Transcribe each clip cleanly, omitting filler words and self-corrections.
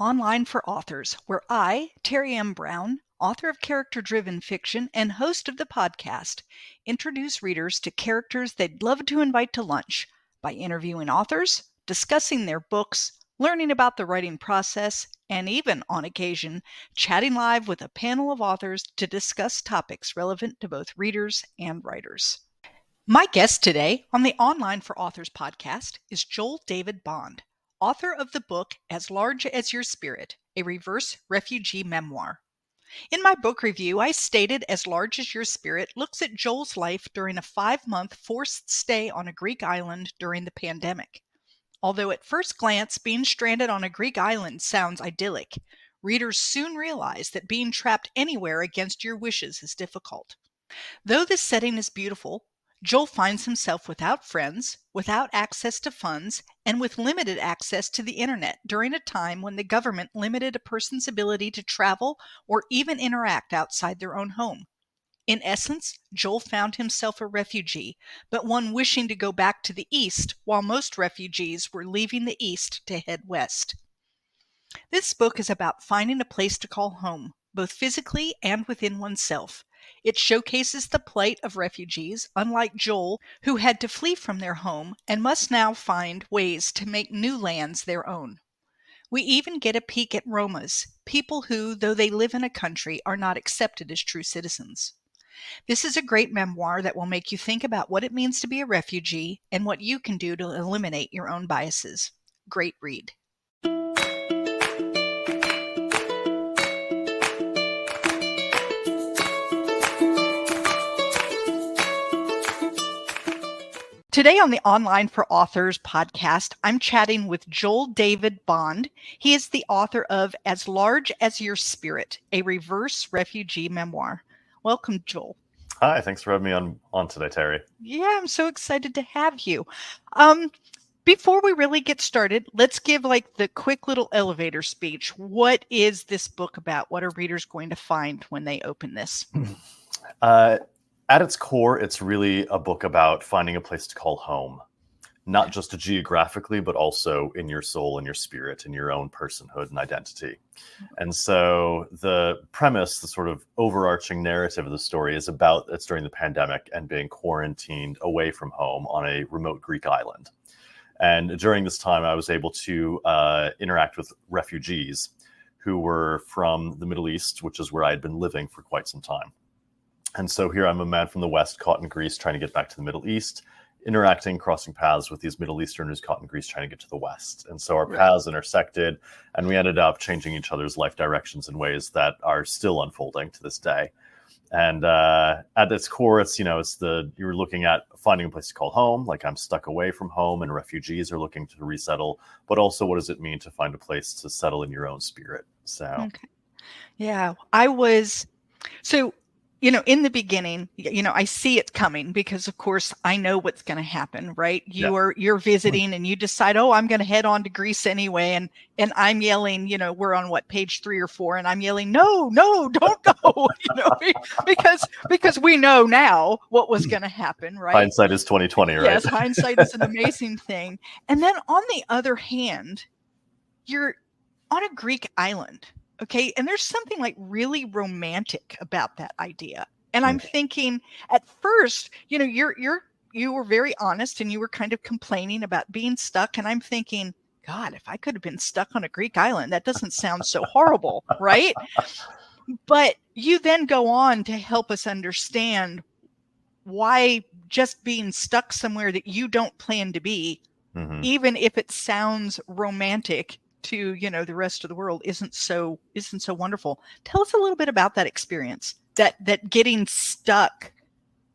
Online for Authors, where I, Terry M. Brown, author of character-driven fiction and host of the podcast, introduce readers to characters they'd love to invite to lunch by interviewing authors, discussing their books, learning about the writing process, and even, on occasion, chatting live with a panel of authors to discuss topics relevant to both readers and writers. My guest today on the Online for Authors podcast is Joel David Bond, author of the book As Large as Your Spirit, a Reverse Refugee Memoir. In my book review, I stated As Large as Your Spirit looks at Joel's life during a 5-month forced stay on a Greek island during the pandemic. Although at first glance, being stranded on a Greek island sounds idyllic, readers soon realize that being trapped anywhere against your wishes is difficult. Though this setting is beautiful, Joel finds himself without friends, without access to funds, and with limited access to the internet during a time when the government limited a person's ability to travel or even interact outside their own home. In essence, Joel found himself a refugee, but one wishing to go back to the East while most refugees were leaving the East to head west. This book is about finding a place to call home, both physically and within oneself. It showcases the plight of refugees, unlike Joel, who had to flee from their home and must now find ways to make new lands their own. We even get a peek at Romas, people who, though they live in a country, are not accepted as true citizens. This is a great memoir that will make you think about what it means to be a refugee and what you can do to eliminate your own biases. Great read. Today on the Online for Authors podcast, I'm chatting with Joel David Bond. He is the author of As Large as Your Spirit, a Reverse Refugee Memoir. Welcome, Joel. Hi, thanks for having me on today, Terry. Yeah, I'm so excited to have you. Before we really get started, let's give the quick little elevator speech. What is this book about? What are readers going to find when they open this? At its core, it's really a book about finding a place to call home, not just geographically, but also in your soul and your spirit and your own personhood and identity. And so the premise, the sort of overarching narrative of the story is about it's during the pandemic and being quarantined away from home on a remote Greek island. And during this time, I was able to interact with refugees who were from the Middle East, which is where I had been living for quite some time. And so here I'm a man from the West caught in Greece trying to get back to the Middle East, interacting, crossing paths with these Middle Easterners caught in Greece trying to get to the West. And so our paths intersected, and we ended up changing each other's life directions in ways that are still unfolding to this day. And at its core, you're looking at finding a place to call home, like I'm stuck away from home and refugees are looking to resettle, but also what does it mean to find a place to settle in your own spirit? So, okay. Yeah, in the beginning, I see it coming because, of course, I know what's going to happen, right? You're visiting and you decide, I'm going to head on to Greece anyway. And I'm yelling, we're on page 3 or 4. And I'm yelling, no, don't go, because we know now what was going to happen, right? Hindsight is 20/20, right? Yes, hindsight is an amazing thing. And then on the other hand, you're on a Greek island. Okay. And there's something really romantic about that idea. And I'm thinking at first, you were very honest and you were kind of complaining about being stuck. And I'm thinking, God, if I could have been stuck on a Greek island, that doesn't sound so horrible. Right. But you then go on to help us understand why just being stuck somewhere that you don't plan to be, even if it sounds romantic to the rest of the world, isn't so wonderful. Tell us a little bit about that experience, that getting stuck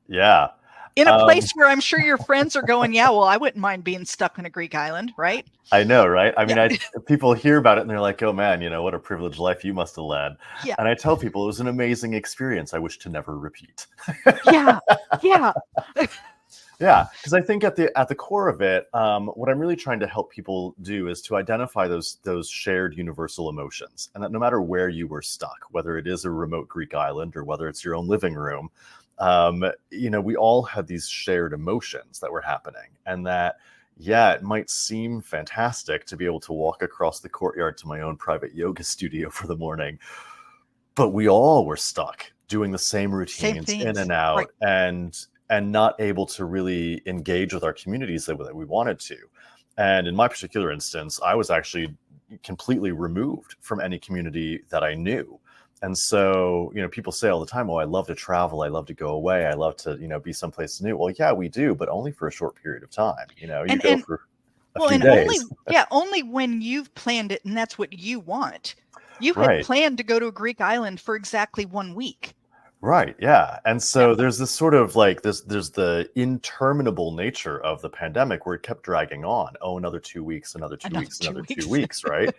in a place where I'm sure your friends are going, well, I wouldn't mind being stuck on a Greek island, right? I know, right? I mean, people hear about it and they're like, oh man, what a privileged life you must have led. Yeah. And I tell people it was an amazing experience I wish to never repeat. Yeah. Yeah, because I think at the core of it, what I'm really trying to help people do is to identify those shared universal emotions, and that no matter where you were stuck, whether it is a remote Greek island or whether it's your own living room, we all had these shared emotions that were happening, and that yeah, it might seem fantastic to be able to walk across the courtyard to my own private yoga studio for the morning, but we all were stuck doing the same Same routines in things. and Right. out, and not able to really engage with our communities that we wanted to. And in my particular instance, I was actually completely removed from any community that I knew. And so, people say all the time, oh, I love to travel. I love to go away. I love to, be someplace new. Well, yeah, we do, but only for a short period of time. You And go for a well, few and days. only when you've planned it and that's what you want. You had Right. planned to go to a Greek island for exactly 1 week. Right. Yeah. And Yeah. so there's this sort of like there's the interminable nature of the pandemic where it kept dragging on. Oh, another 2 weeks, another two Another weeks, two another weeks. 2 weeks. Right.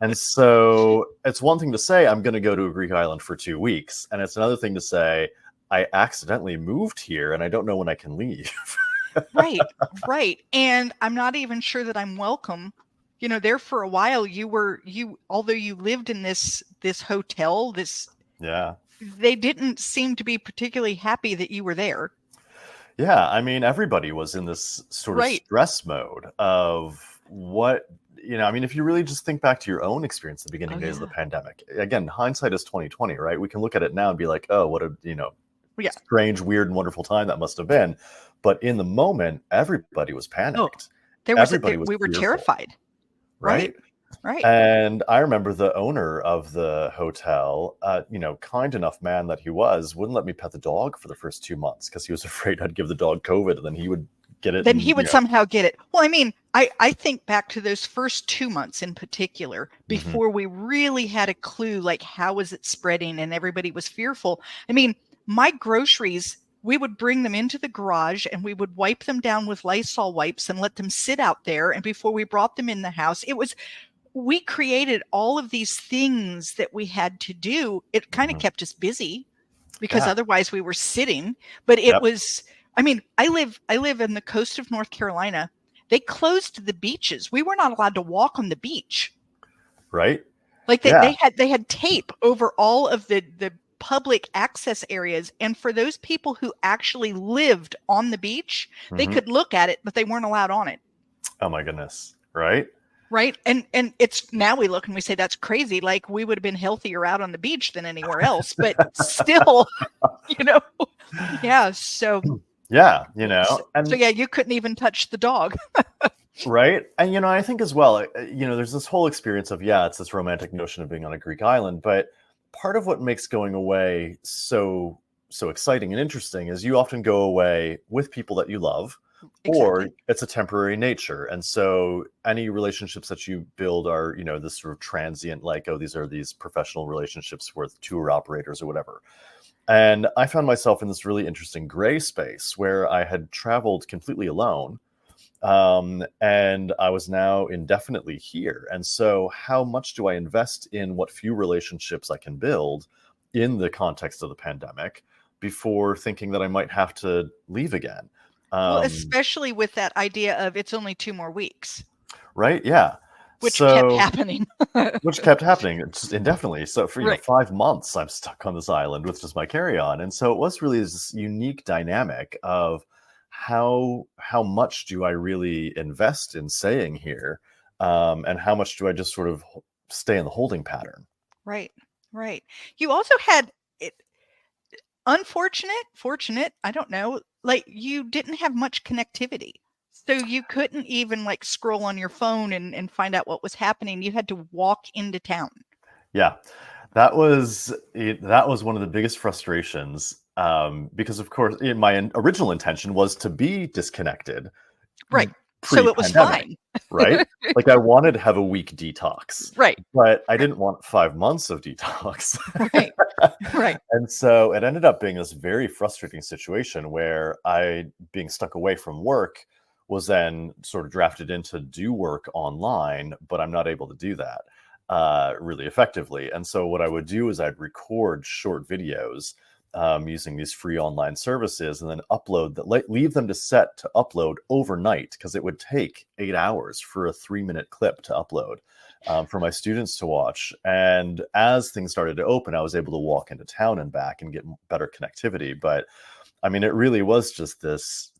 And so it's one thing to say, I'm going to go to a Greek island for 2 weeks. And it's another thing to say, I accidentally moved here and I don't know when I can leave. Right. Right. And I'm not even sure that I'm welcome. There for a while, although you lived in this hotel, Yeah. they didn't seem to be particularly happy that you were there. Yeah. I mean, everybody was in this sort of Right. stress mode of what, if you really just think back to your own experience, the beginning Oh, days of yeah. the pandemic, again, hindsight is 2020, right? We can look at it now and be like, oh, what a, Yeah. strange, weird, and wonderful time that must have been. But in the moment, everybody was panicked. Everybody was We were fearful, terrified. right? Right. And I remember the owner of the hotel, kind enough man that he was, wouldn't let me pet the dog for the first 2 months because he was afraid I'd give the dog COVID and then he would get it. Then And, he would somehow get it. Well, I mean, I think back to those first 2 months in particular, before we really had a clue, like how was it spreading and everybody was fearful. I mean, my groceries, we would bring them into the garage and we would wipe them down with Lysol wipes and let them sit out there. And before we brought them in the house, we created all of these things that we had to do. It kind of kept us busy because otherwise we were sitting, but it was, I mean, I live in the coast of North Carolina. They closed the beaches. We were not allowed to walk on the beach. Right. Like they had tape over all of the public access areas. And for those people who actually lived on the beach, they could look at it, but they weren't allowed on it. Oh my goodness. Right. Right. And it's now we look and we say that's crazy. Like we would have been healthier out on the beach than anywhere else, but still, yeah. So yeah, and so yeah, you couldn't even touch the dog. Right. And, I think as well, there's this whole experience of, it's this romantic notion of being on a Greek island, but part of what makes going away so exciting and interesting is you often go away with people that you love. Exactly. Or it's a temporary nature. And so any relationships that you build are, this sort of transient, like, oh, these are these professional relationships with tour operators or whatever. And I found myself in this really interesting gray space where I had traveled completely alone. And I was now indefinitely here. And so how much do I invest in what few relationships I can build in the context of the pandemic before thinking that I might have to leave again? Well, especially with that idea of it's only 2 more weeks. Right. Yeah. Which kept happening. Which kept happening indefinitely. So for 5 months, I'm stuck on this island with just my carry-on. And so it was really this unique dynamic of how much do I really invest in staying here? And how much do I just sort of stay in the holding pattern? Right. Right. You also had it fortunate, I don't know, like you didn't have much connectivity. So you couldn't even like scroll on your phone and find out what was happening. You had to walk into town. Yeah, that was one of the biggest frustrations because, of course, my original intention was to be disconnected. Right. So it was fine. Right? Like I wanted to have a week detox. Right. But I didn't want 5 months of detox. Right. Right. And so it ended up being this very frustrating situation where being stuck away from work, was then sort of drafted in to do work online, but I'm not able to do that really effectively. And so what I would do is I'd record short videos using these free online services and then leave them to set to upload overnight because it would take 8 hours for a 3-minute clip to upload for my students to watch. And as things started to open, I was able to walk into town and back and get better connectivity. But I mean, it really was just this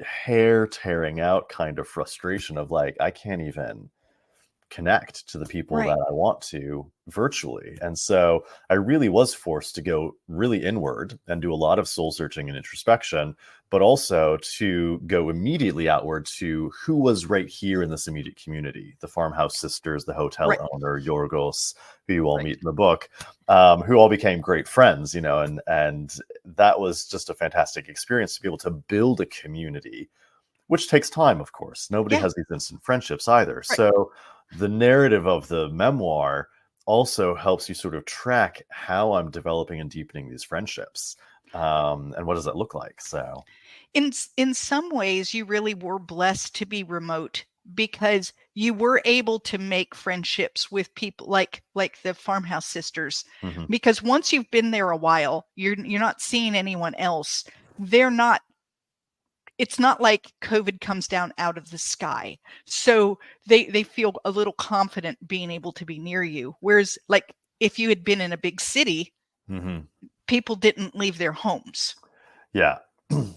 hair tearing out kind of frustration of like, I can't even connect to the people Right. that I want to virtually. And so I really was forced to go really inward and do a lot of soul searching and introspection, but also to go immediately outward to who was right here in this immediate community, the farmhouse sisters, the hotel Right. owner, Yorgos, who you all Right. meet in the book, who all became great friends, you know, and that was just a fantastic experience to be able to build a community, which takes time, of course. Nobody Yeah. has these instant friendships either. Right. So the narrative of the memoir also helps you sort of track how I'm developing and deepening these friendships. And what does that look like? So, In some ways, you really were blessed to be remote because you were able to make friendships with people like the farmhouse sisters. mhm. Because once you've been there a while, you're not seeing anyone else. They're not. It's not like COVID comes down out of the sky. So they feel a little confident being able to be near you. Whereas like if you had been in a big city, Mhm. people didn't leave their homes, Yeah.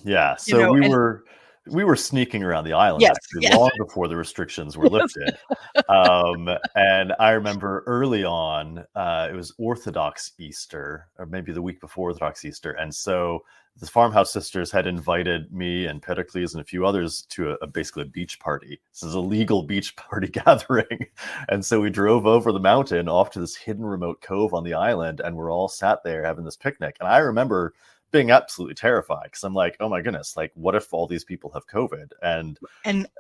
Yeah. you So know, we and were sneaking around the island yes, actually yes, long before the restrictions were yes. lifted. And I remember early on, it was Orthodox Easter, or maybe the week before Orthodox Easter. And so the farmhouse sisters had invited me and Pericles and a few others to basically a beach party. This is a legal beach party gathering. And so we drove over the mountain off to this hidden remote cove on the island, and we're all sat there having this picnic. And I remember being absolutely terrified because I'm like, oh my goodness, like what if all these people have COVID And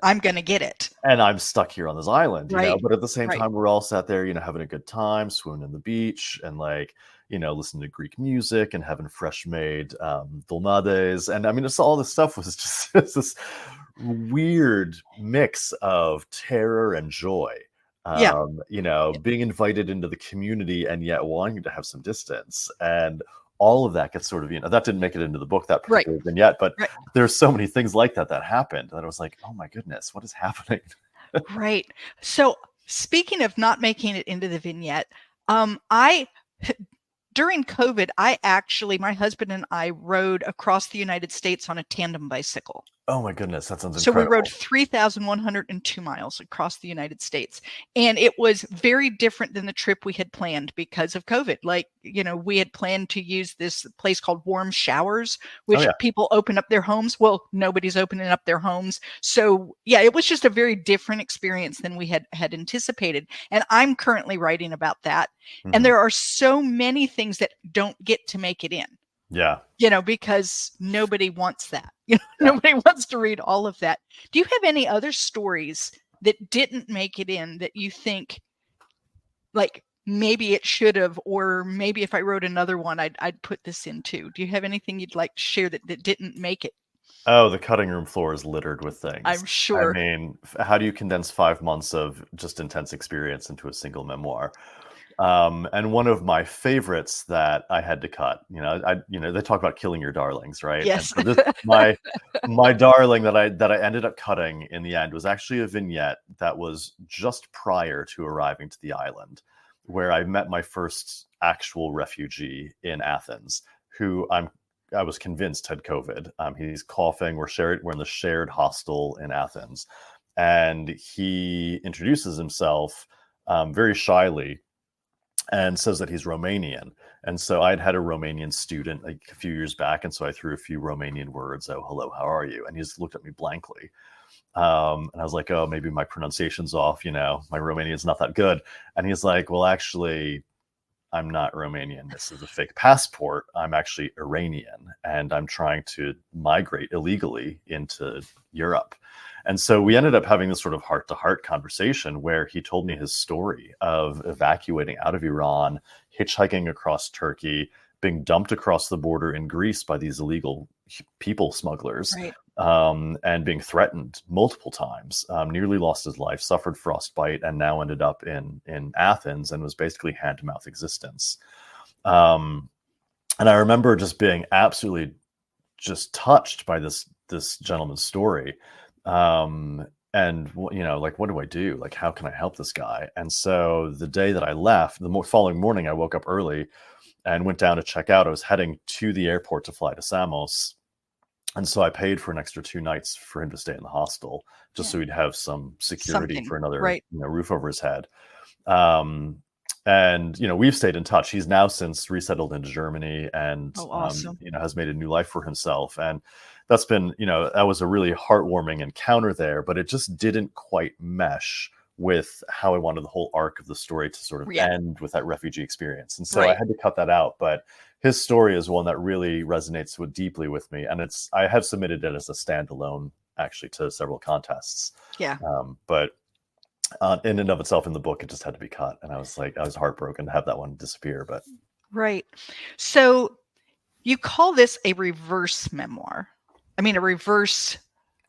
I'm gonna get it. and I'm stuck here on this island, you know? Right. But at the same Right. time, we're all sat there, you know, having a good time, swimming in the beach and like, you know, listening to Greek music and having fresh made dolmades. And I mean, it's all this stuff was just it's this weird mix of terror and joy. Yeah. You know, being invited into the community and yet wanting to have some distance. And all of that gets sort of, you know, that didn't make it into the book, that Right. particular vignette, but Right. there's so many things like that that happened that I was like, oh my goodness, what is happening? Right. So speaking of not making it into the vignette, I during COVID, my husband and I rode across the United States on a tandem bicycle. Oh my goodness, that sounds So we rode incredible. 3,102 miles across the United States. And it was very different than the trip we had planned because of COVID. Like, you know, we had planned to use this place called Warm Showers, Oh which yeah. people open up their homes. Well, nobody's opening up their homes. So yeah, it was just a very different experience than we had anticipated. And I'm currently writing about that. And Mhm. there are so many things that don't get to make it in, Yeah. you know, because nobody wants that. You know, Yeah. nobody wants to read all of that. Do you have any other stories that didn't make it in that you think like maybe it should have, or maybe if I wrote another one, I'd put this in too? Do you have anything you'd like to share that didn't make it? Oh, the cutting room floor is littered with things. I'm I sure. mean, how do you condense 5 months of just intense experience into a single memoir? And one of my favorites that I had to cut, you know, they talk about killing your darlings, right? And Yes. so this my darling that I ended up cutting in the end was actually a vignette that was just prior to arriving to the island, where I met my first actual refugee in Athens, who I was convinced had COVID. He's coughing. We're in the shared hostel in Athens, and he introduces himself very shyly and says that he's Romanian. And so I'd had a Romanian student like a few years back, and so I threw a few Romanian words. Oh, hello, how are you? And he just looked at me blankly. And I was like, oh, maybe my pronunciation's off. You know, my Romanian's not that good. And he's like, well, actually, I'm not Romanian. This is a fake passport. I'm actually Iranian, and I'm trying to migrate illegally into Europe. And so we ended up having this sort of heart-to-heart conversation where he told me his story of evacuating out of Iran, hitchhiking across Turkey, being dumped across the border in Greece by these illegal people smugglers, Right. and being threatened multiple times, nearly lost his life, suffered frostbite, and now ended up in Athens and was basically hand-to-mouth existence. And I remember just being absolutely just touched by this gentleman's story. And you know, like, what do I do? Like, how can I help this guy? And so the day that I left, the following morning, I woke up early and went down to check out. I was heading to the airport to fly to Samos, And so I paid for an extra 2 nights for him to stay in the hostel, just so he'd have some security for another roof over his head. And we've stayed in touch. He's now since resettled into Germany and awesome. Has made a new life for himself. And that's been, that was a really heartwarming encounter there, but it just didn't quite mesh with how I wanted the whole arc of the story to sort of end with that refugee experience. And so I had to cut that out. But his story is one that really resonates deeply with me. And I have submitted it as a standalone, actually, to several contests. Yeah. But in and of itself in the book, it just had to be cut. And I was heartbroken to have that one disappear. But right. So you call this a reverse memoir. I mean, a reverse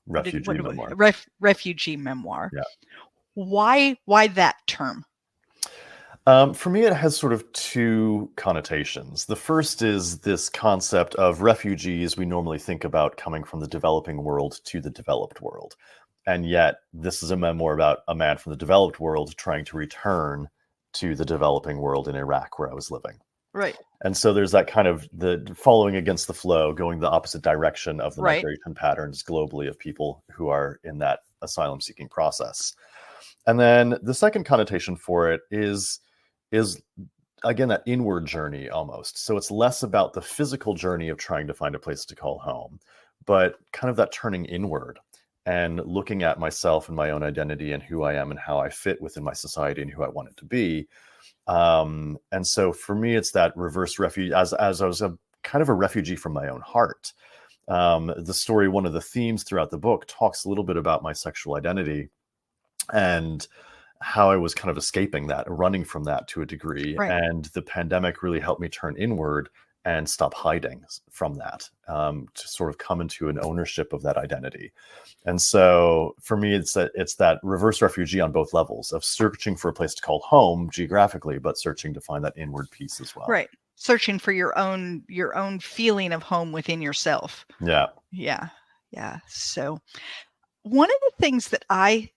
refugee memoir. Refugee memoir. Yeah. Why that term? For me, it has sort of two connotations. The first is this concept of refugees we normally think about coming from the developing world to the developed world. And yet this is a memoir about a man from the developed world trying to return to the developing world in Iraq, where I was living. Right. And so there's that kind of the following against the flow, going the opposite direction of the migration patterns globally of people who are in that asylum seeking process. And then the second connotation for it is again, that inward journey almost. So it's less about the physical journey of trying to find a place to call home, but kind of that turning inward and looking at myself and my own identity and who I am and how I fit within my society and who I want it to be. And so for me, it's that reverse refugee, as I was kind of a refugee from my own heart. The story, one of the themes throughout the book, talks a little bit about my sexual identity and how I was kind of escaping that, running from that to a degree. Right. And the pandemic really helped me turn inward and stop hiding from that, to sort of come into an ownership of that identity. And so for me, it's that reverse refugee on both levels of searching for a place to call home geographically, but searching to find that inward peace as well. Right. Searching for your own feeling of home within yourself. Yeah. Yeah. Yeah. So one of the things that I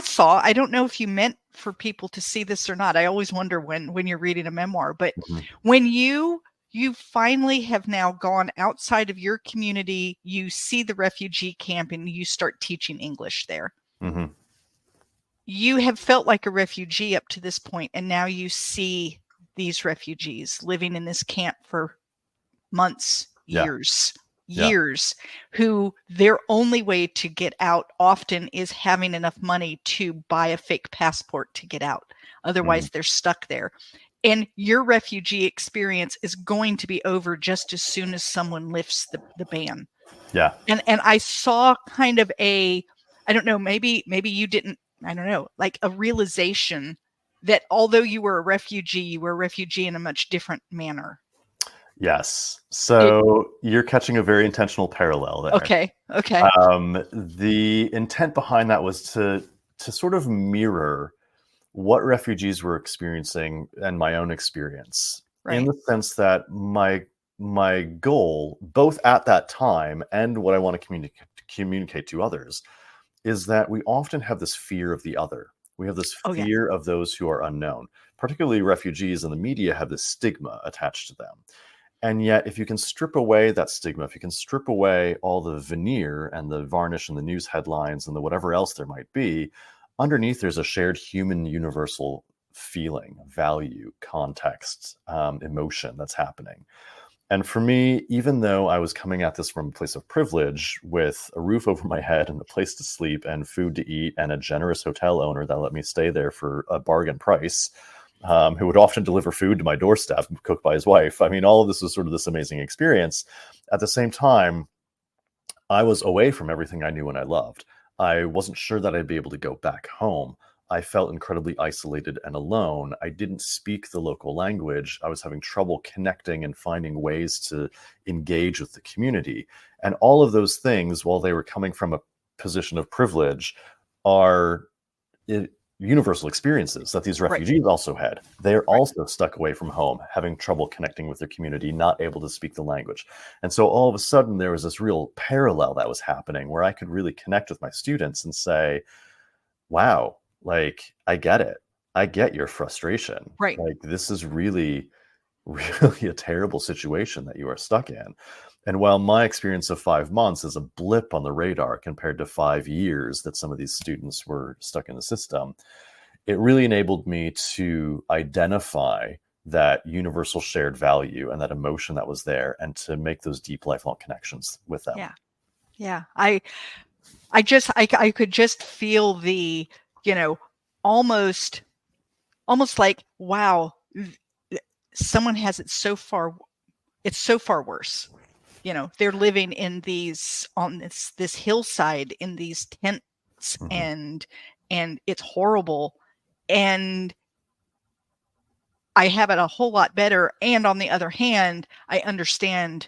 saw, I don't know if you meant for people to see this or not. I always wonder when you're reading a memoir, but when you finally have now gone outside of your community, you see the refugee camp and you start teaching English there. Mm-hmm. You have felt like a refugee up to this point, and now you see these refugees living in this camp for months, years, who their only way to get out often is having enough money to buy a fake passport to get out. Otherwise, they're stuck there. And your refugee experience is going to be over just as soon as someone lifts the ban. Yeah. And I saw kind of I don't know, maybe you didn't, I don't know, like a realization that although you were a refugee in a much different manner. Yes. So you're catching a very intentional parallel there. Okay. The intent behind that was to sort of mirror what refugees were experiencing and my own experience, in the sense that my goal, both at that time and what I want to communicate to others, is that we often have this fear of the other. We have this fear of those who are unknown. Particularly refugees in the media have this stigma attached to them. And yet, if you can strip away that stigma, if you can strip away all the veneer and the varnish and the news headlines and the whatever else there might be, underneath there's a shared human universal feeling, value, context, emotion that's happening. And for me, even though I was coming at this from a place of privilege with a roof over my head and a place to sleep and food to eat and a generous hotel owner that let me stay there for a bargain price, who would often deliver food to my doorstep, cooked by his wife. I mean, all of this was sort of this amazing experience. At the same time, I was away from everything I knew and I loved. I wasn't sure that I'd be able to go back home. I felt incredibly isolated and alone. I didn't speak the local language. I was having trouble connecting and finding ways to engage with the community. And all of those things, while they were coming from a position of privilege, are universal experiences that these refugees also had. They're also stuck away from home, having trouble connecting with their community, not able to speak the language. And so all of a sudden, there was this real parallel that was happening where I could really connect with my students and say, wow, like, I get it. I get your frustration. Right. Like, this is really, really a terrible situation that you are stuck in. And while my experience of 5 months is a blip on the radar compared to 5 years that some of these students were stuck in the system, it really enabled me to identify that universal shared value and that emotion that was there, and to make those deep lifelong connections with them. Yeah. Yeah. I could just feel the, almost like, wow, someone has it so far. It's so far worse. They're living in on this hillside in these tents, Mm-hmm. and it's horrible. And I have it a whole lot better. And on the other hand, I understand,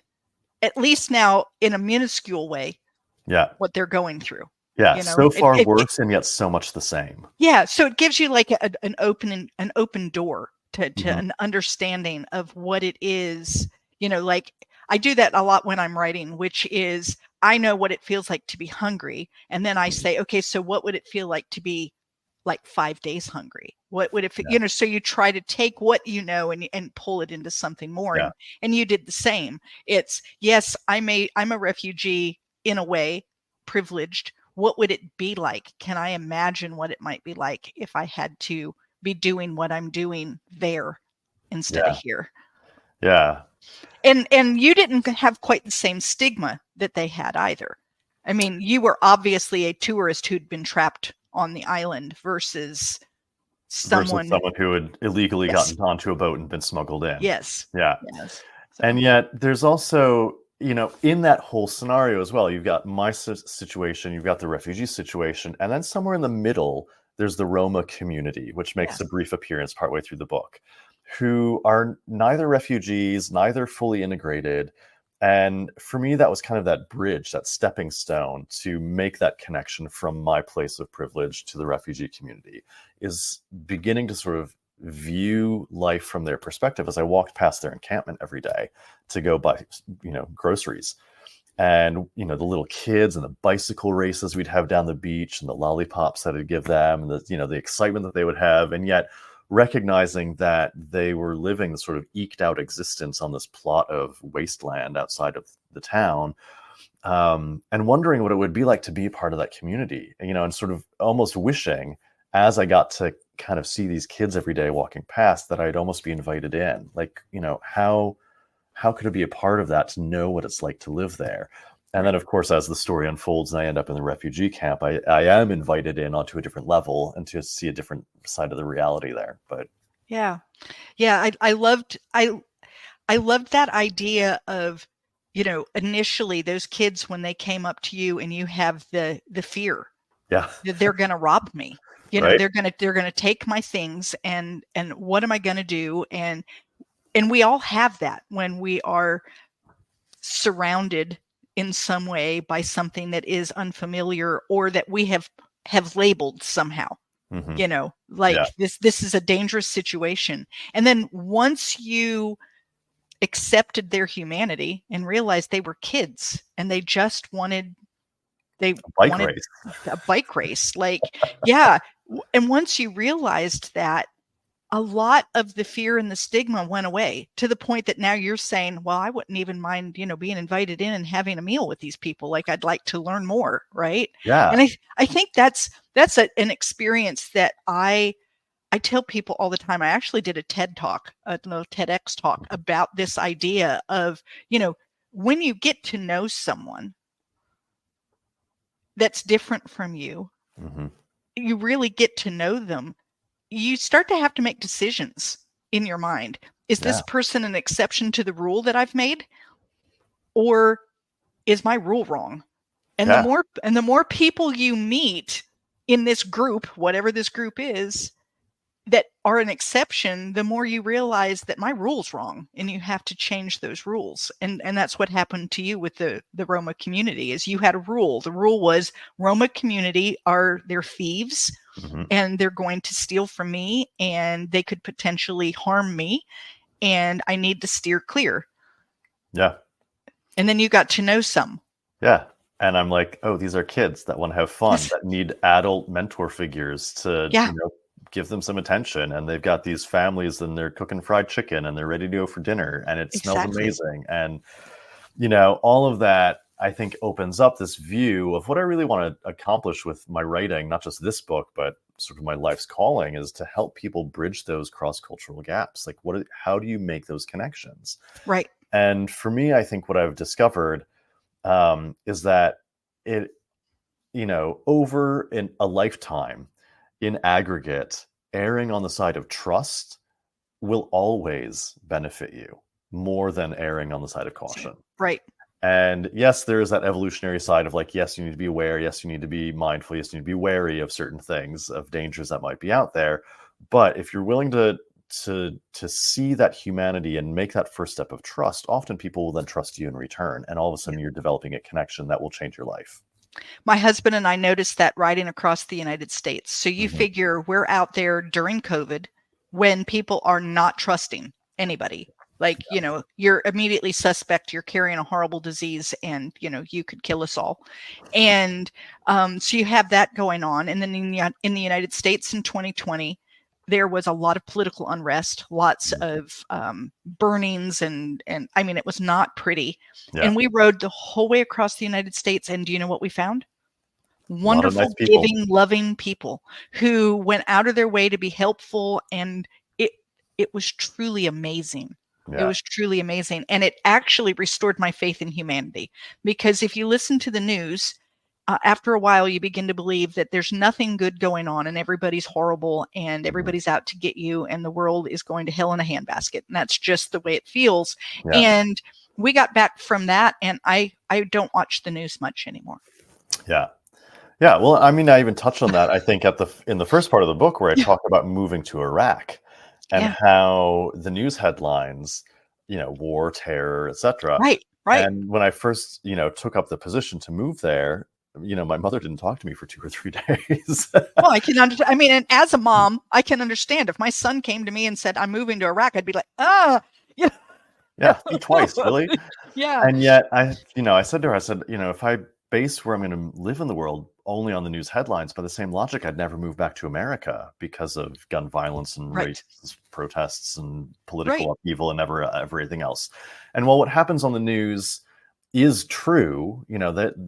at least now in a minuscule way, Yeah. what they're going through. Yeah. So far worse, and yet so much the same. Yeah. So it gives you like an open door to Mm-hmm. an understanding of what it is. Like I do that a lot when I'm writing, which is I know what it feels like to be hungry. And then I say, okay, so what would it feel like to be like 5 days hungry? What would it, Yeah. so you try to take what and pull it into something more. Yeah. And you did the same. It's, yes, I'm a refugee in a way, privileged. What would it be like? Can I imagine what it might be like if I had to be doing what I'm doing there instead of here? Yeah. And you didn't have quite the same stigma that they had either. I mean, you were obviously a tourist who'd been trapped on the island versus someone who had illegally Yes. gotten onto a boat and been smuggled in. Yes. Yeah. Yes. And yet there's also, in that whole scenario as well, you've got my situation, you've got the refugee situation, and then somewhere in the middle, there's the Roma community, which makes Yes. a brief appearance partway through the book, who are neither refugees, neither fully integrated. And for me, that was kind of that bridge, that stepping stone to make that connection from my place of privilege to the refugee community, is beginning to sort of view life from their perspective as I walked past their encampment every day to go buy, groceries. And, the little kids and the bicycle races we'd have down the beach, and the lollipops that I'd give them, and the excitement that they would have. And yet recognizing that they were living the sort of eked out existence on this plot of wasteland outside of the town, and wondering what it would be like to be a part of that community, and sort of almost wishing, as I got to kind of see these kids every day walking past, that I'd almost be invited in. Like, how could it be a part of that, to know what it's like to live there? And then, of course, as the story unfolds and I end up in the refugee camp, I am invited in onto a different level and to see a different side of the reality there. But yeah, I loved that idea of, initially those kids, when they came up to you and you have the fear yeah, that they're going to rob me, right? they're going to take my things, and what am I going to do? And we all have that when we are surrounded in some way by something that is unfamiliar, or that we have labeled somehow. Mm-hmm. Like, Yeah. this is a dangerous situation. And then once you accepted their humanity and realized they were kids and they just wanted Bike race. a bike race, like, yeah. And once you realized that, a lot of the fear and the stigma went away, to the point that now you're saying, well, I wouldn't even mind, being invited in and having a meal with these people. Like, I'd like to learn more. Right. Yeah. And I think that's an experience that I tell people all the time. I actually did a TEDx talk about this idea of, when you get to know someone that's different from you, Mm-hmm. you really get to know them. You start to have to make decisions in your mind. Is this person an exception to the rule that I've made? Or is my rule wrong? And the more people you meet in this group, whatever this group is, that are an exception, the more you realize that my rule's wrong, and you have to change those rules. And that's what happened to you with the Roma community. Is you had a rule. The rule was, Roma community they're thieves, Mm-hmm. and they're going to steal from me, and they could potentially harm me, and I need to steer clear. Yeah. And then you got to know some. Yeah. And I'm like, oh, these are kids that want to have fun, that need adult mentor figures to, give them some attention, and they've got these families and they're cooking fried chicken and they're ready to go for dinner and it smells amazing. And, all of that, I think, opens up this view of what I really want to accomplish with my writing, not just this book, but sort of my life's calling, is to help people bridge those cross-cultural gaps. Like, how do you make those connections? Right. And for me, I think what I've discovered is that it, over in a lifetime, in aggregate, erring on the side of trust will always benefit you more than erring on the side of caution. Right. And yes, there is that evolutionary side of like, yes, you need to be aware. Yes, you need to be mindful. Yes, you need to be wary of certain things, of dangers that might be out there. But if you're willing to see that humanity and make that first step of trust, often people will then trust you in return. And all of a sudden you're developing a connection that will change your life. My husband and I noticed that riding across the United States. So you figure we're out there during COVID when people are not trusting anybody. Like, you're immediately suspect you're carrying a horrible disease and, you could kill us all. And so you have that going on. And then in the United States in 2020, there was a lot of political unrest, lots of burnings, and I mean, it was not pretty. Yeah. And we rode the whole way across the United States. And do you know what we found? Wonderful, nice giving, loving people who went out of their way to be helpful. And it was truly amazing. Yeah. It was truly amazing. And it actually restored my faith in humanity, because if you listen to the news, after a while, you begin to believe that there's nothing good going on and everybody's horrible and everybody's out to get you and the world is going to hell in a handbasket. And that's just the way it feels. Yeah. And we got back from that, and I don't watch the news much anymore. Yeah. Yeah. Well, I mean, I even touched on that, I think, in the first part of the book where I talk about moving to Iraq and how the news headlines, war, terror, etc. Right. Right. And when I first, took up the position to move there, my mother didn't talk to me for 2 or 3 days. Well, I can understand. I mean, and as a mom, I can understand if my son came to me and said, I'm moving to Iraq, I'd be like, yeah, think twice, really. Yeah. And yet I said to her, if I base where I'm going to live in the world only on the news headlines, by the same logic, I'd never move back to America because of gun violence and racist protests and political upheaval and everything else. And while what happens on the news is true,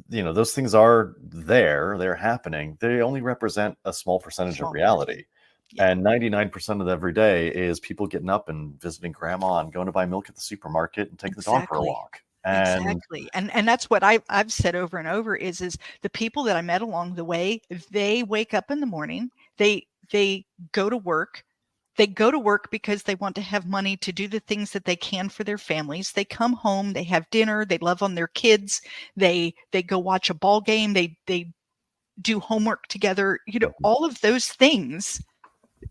those things are there, they're happening, they only represent a small percentage of reality. Yeah. And 99% of every day is people getting up and visiting grandma and going to buy milk at the supermarket and taking the dog for a walk. Exactly. And that's what I've said over and over is the people that I met along the way, they wake up in the morning, they go to work. They go to work because they want to have money to do the things that they can for their families. They come home, they have dinner, they love on their kids, they go watch a ball game, they do homework together, all of those things.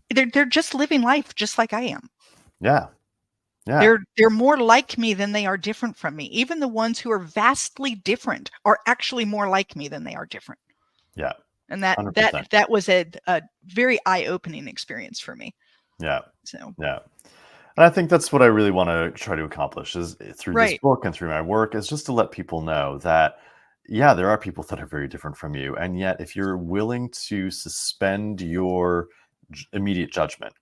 They're just living life just like I am. Yeah. Yeah. They're more like me than they are different from me. Even the ones who are vastly different are actually more like me than they are different. Yeah. And that was a very eye-opening experience for me. Yeah. So. Yeah. And I think that's what I really want to try to accomplish is through this book and through my work, is just to let people know that, yeah, there are people that are very different from you. And yet, if you're willing to suspend your immediate judgment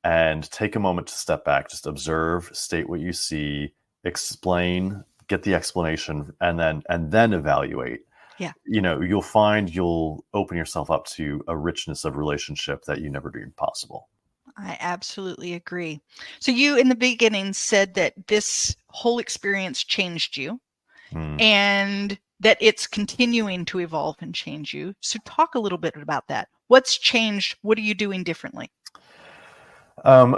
and take a moment to step back, just observe, state what you see, explain, get the explanation, and then evaluate. Yeah. You'll find you'll open yourself up to a richness of relationship that you never dreamed possible. I absolutely agree. So you, in the beginning, said that this whole experience changed you and that it's continuing to evolve and change you. So talk a little bit about that. What's changed? What are you doing differently?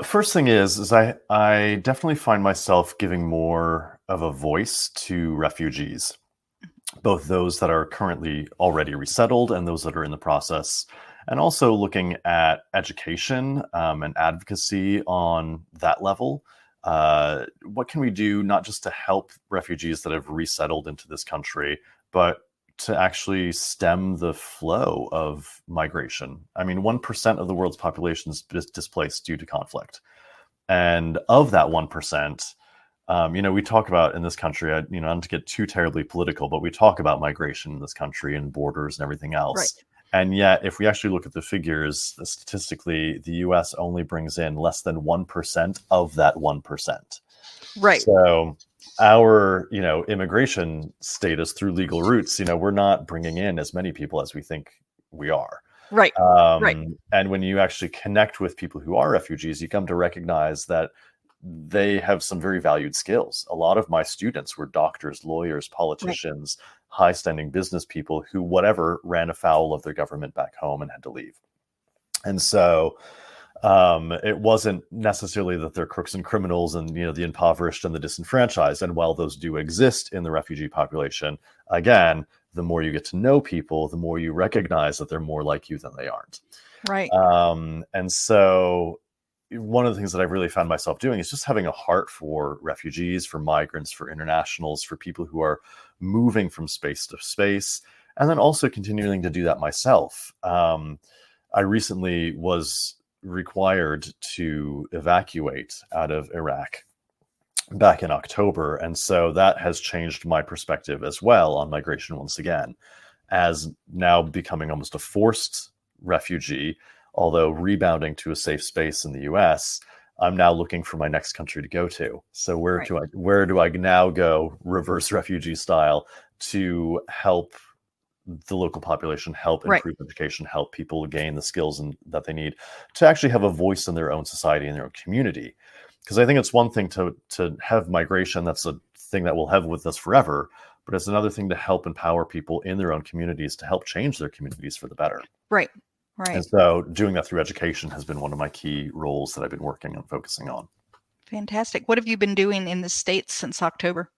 First thing is I definitely find myself giving more of a voice to refugees, both those that are currently already resettled and those that are in the process. And also looking at education and advocacy on that level. What can we do not just to help refugees that have resettled into this country, but to actually stem the flow of migration? I mean, 1% of the world's population is displaced due to conflict. And of that 1%, we talk about in this country, not to get too terribly political, but we talk about migration in this country and borders and everything else. Right. And yet, if we actually look at the figures, statistically, the US only brings in less than 1% of that 1%. Right. So our, immigration status through legal routes, we're not bringing in as many people as we think we are. Right. Right. And when you actually connect with people who are refugees, you come to recognize that they have some very valued skills. A lot of my students were doctors, lawyers, politicians, high-standing business people who, whatever, ran afoul of their government back home and had to leave. And so it wasn't necessarily that they're crooks and criminals and, the impoverished and the disenfranchised. And while those do exist in the refugee population, again, the more you get to know people, the more you recognize that they're more like you than they aren't. Right. And so one of the things that I've really found myself doing is just having a heart for refugees, for migrants, for internationals, for people who are moving from space to space, and then also continuing to do that myself. I recently was required to evacuate out of Iraq back in October. And so that has changed my perspective as well on migration once again, as now becoming almost a forced refugee, although rebounding to a safe space in the US. I'm now looking for my next country to go to. So where do I now go, reverse refugee style, to help the local population, help improve education, help people gain the skills that they need to actually have a voice in their own society, in their own community. Because I think it's one thing to have migration, that's a thing that we'll have with us forever, but it's another thing to help empower people in their own communities to help change their communities for the better. Right. And so doing that through education has been one of my key roles that I've been working on, focusing on. Fantastic. What have you been doing in the States since October?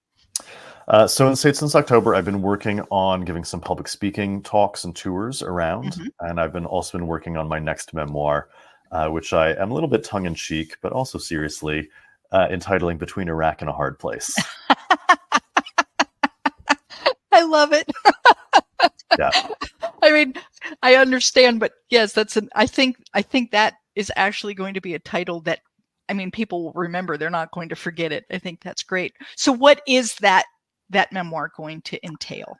So in the States since October, I've been working on giving some public speaking talks and tours around. And I've also been working on my next memoir, which I am a little bit tongue-in-cheek, but also seriously, entitling Between Iraq and a Hard Place. I love it. Yeah. I mean, I understand, but yes, I think that is actually going to be a title that, people will remember. They're not going to forget it. I think that's great. So what is that memoir going to entail?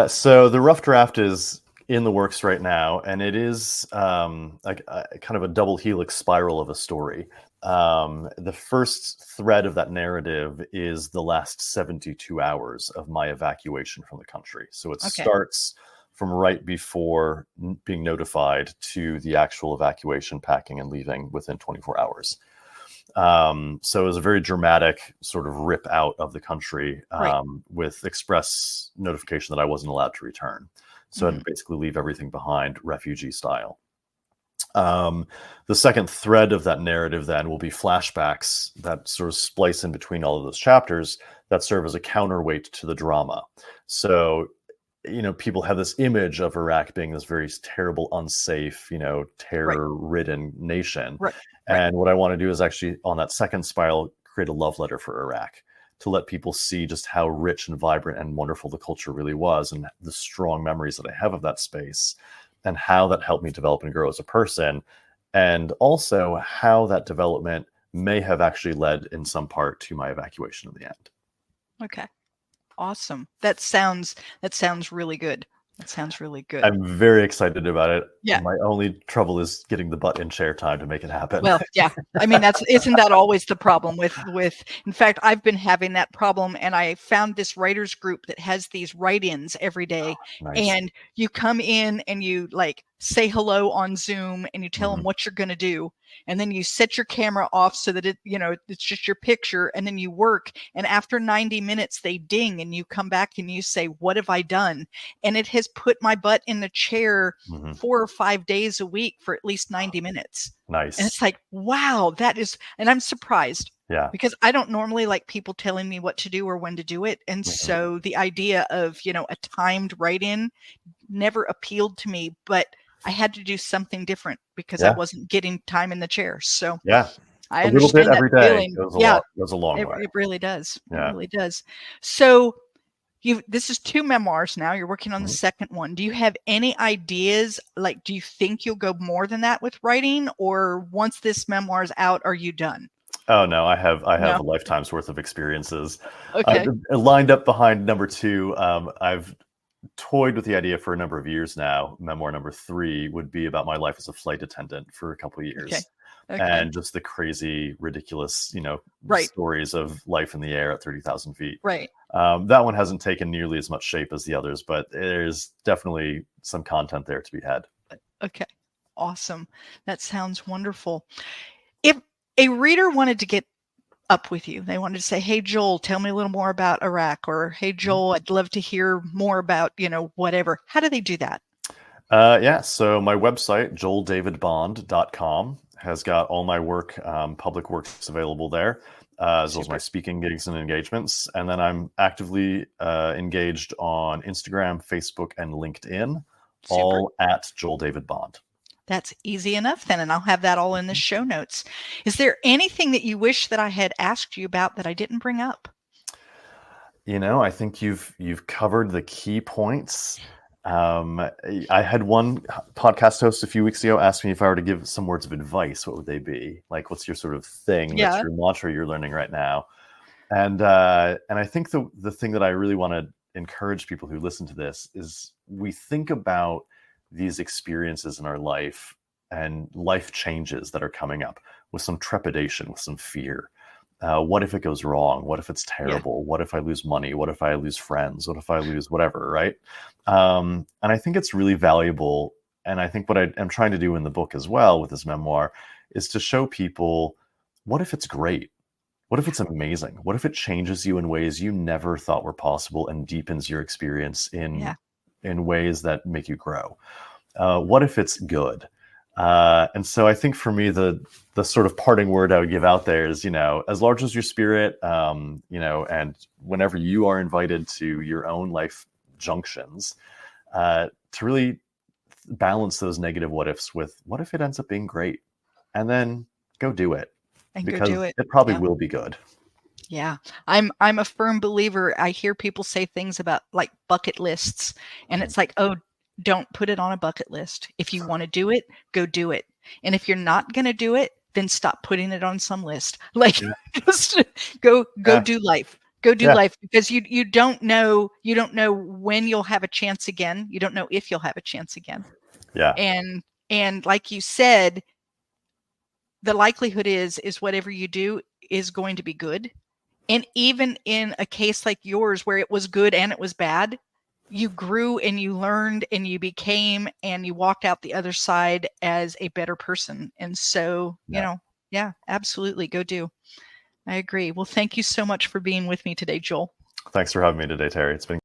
So the rough draft is in the works right now, and it is like kind of a double helix spiral of a story. The first thread of that narrative is the last 72 hours of my evacuation from the country. So it starts from right before being notified to the actual evacuation, packing and leaving within 24 hours. So it was a very dramatic sort of rip out of the country with express notification that I wasn't allowed to return. So I'd basically leave everything behind, refugee style. The second thread of that narrative then will be flashbacks that sort of splice in between all of those chapters that serve as a counterweight to the drama. So, people have this image of Iraq being this very terrible, unsafe, terror-ridden nation. And what I want to do is actually, on that second spiral, create a love letter for Iraq, to let people see just how rich and vibrant and wonderful the culture really was, and the strong memories that I have of that space, and how that helped me develop and grow as a person, and also how that development may have actually led in some part to my evacuation in the end. Okay. Awesome. That sounds really good. That sounds really good. I'm very excited about it. Yeah. My only trouble is getting the butt in chair time to make it happen. Well, yeah. Isn't that always the problem with, in fact, I've been having that problem, and I found this writers group that has these write-ins every day. Nice. And you come in and you say hello on Zoom and you tell them what you're going to do. And then you set your camera off so that it's just your picture, and then you work. And after 90 minutes, they ding and you come back and you say, what have I done? And it has put my butt in the chair 4 or 5 days a week for at least 90 minutes. Nice. And it's like, wow, and I'm surprised. Yeah. Because I don't normally like people telling me what to do or when to do it. And so the idea of, a timed write-in never appealed to me, but I had to do something different because I wasn't getting time in the chair. So I a little bit understand every that day feeling. goes a long way. It really does. Yeah. It really does. So this is 2 memoirs now. You're working on the second one. Do you have any ideas? Do you think you'll go more than that with writing, or once this memoir is out, are you done? Oh no, I have a lifetime's worth of experiences. Okay. Lined up behind number 2. I've toyed with the idea for a number of years now. Memoir number 3 would be about my life as a flight attendant for a couple of Okay. years. Okay. And just the crazy, ridiculous, Right. stories of life in the air at 30,000 feet. Right. That one hasn't taken nearly as much shape as the others, but there's definitely some content there to be had. Okay. Awesome. That sounds wonderful. If a reader wanted to get up with you, they wanted to say, hey, Joel, tell me a little more about Iraq, or hey, Joel, I'd love to hear more about, whatever. How do they do that? Yeah, so my website, joeldavidbond.com, has got all my work, public works available there, as well as my speaking gigs and engagements. And then I'm actively engaged on Instagram, Facebook, and LinkedIn, all at Joel David Bond. That's easy enough then, and I'll have that all in the show notes. Is there anything that you wish that I had asked you about that I didn't bring up? I think you've covered the key points. I had one podcast host a few weeks ago ask me if I were to give some words of advice, what would they be? Like, what's your sort of thing that's your mantra you're learning right now? And I think the thing that I really want to encourage people who listen to this is we think about these experiences in our life and life changes that are coming up with some trepidation, with some fear. What if it goes wrong? What if it's terrible? What if I lose money? What if I lose friends? What if I lose whatever, right? And I think it's really valuable. And I think what I am trying to do in the book as well with this memoir is to show people, what if it's great? What if it's amazing? What if it changes you in ways you never thought were possible and deepens your experience in ways that make you grow? What if it's good? And so I think for me, the sort of parting word I would give out there is, as large as your spirit, and whenever you are invited to your own life junctions, to really balance those negative what ifs with what if it ends up being great, and then go do it, because it probably will be good. Yeah, I'm a firm believer. I hear people say things about like bucket lists, and it's like, oh, don't put it on a bucket list. If you want to do it, go do it. And if you're not going to do it, then stop putting it on some list. Like, just go do life. Go do life, because you don't know when you'll have a chance again. You don't know if you'll have a chance again. Yeah. And like you said, the likelihood is whatever you do is going to be good. And even in a case like yours, where it was good and it was bad, you grew and you learned and you became and you walked out the other side as a better person. And so, absolutely, go do. I agree. Well, thank you so much for being with me today, Joel. Thanks for having me today, Terry. It's been.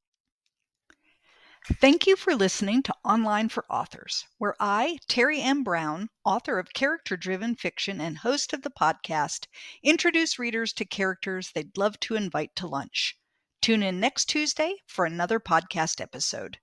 Thank you for listening to Online for Authors, where I, Terry M. Brown, author of character-driven fiction and host of the podcast, introduce readers to characters they'd love to invite to lunch. Tune in next Tuesday for another podcast episode.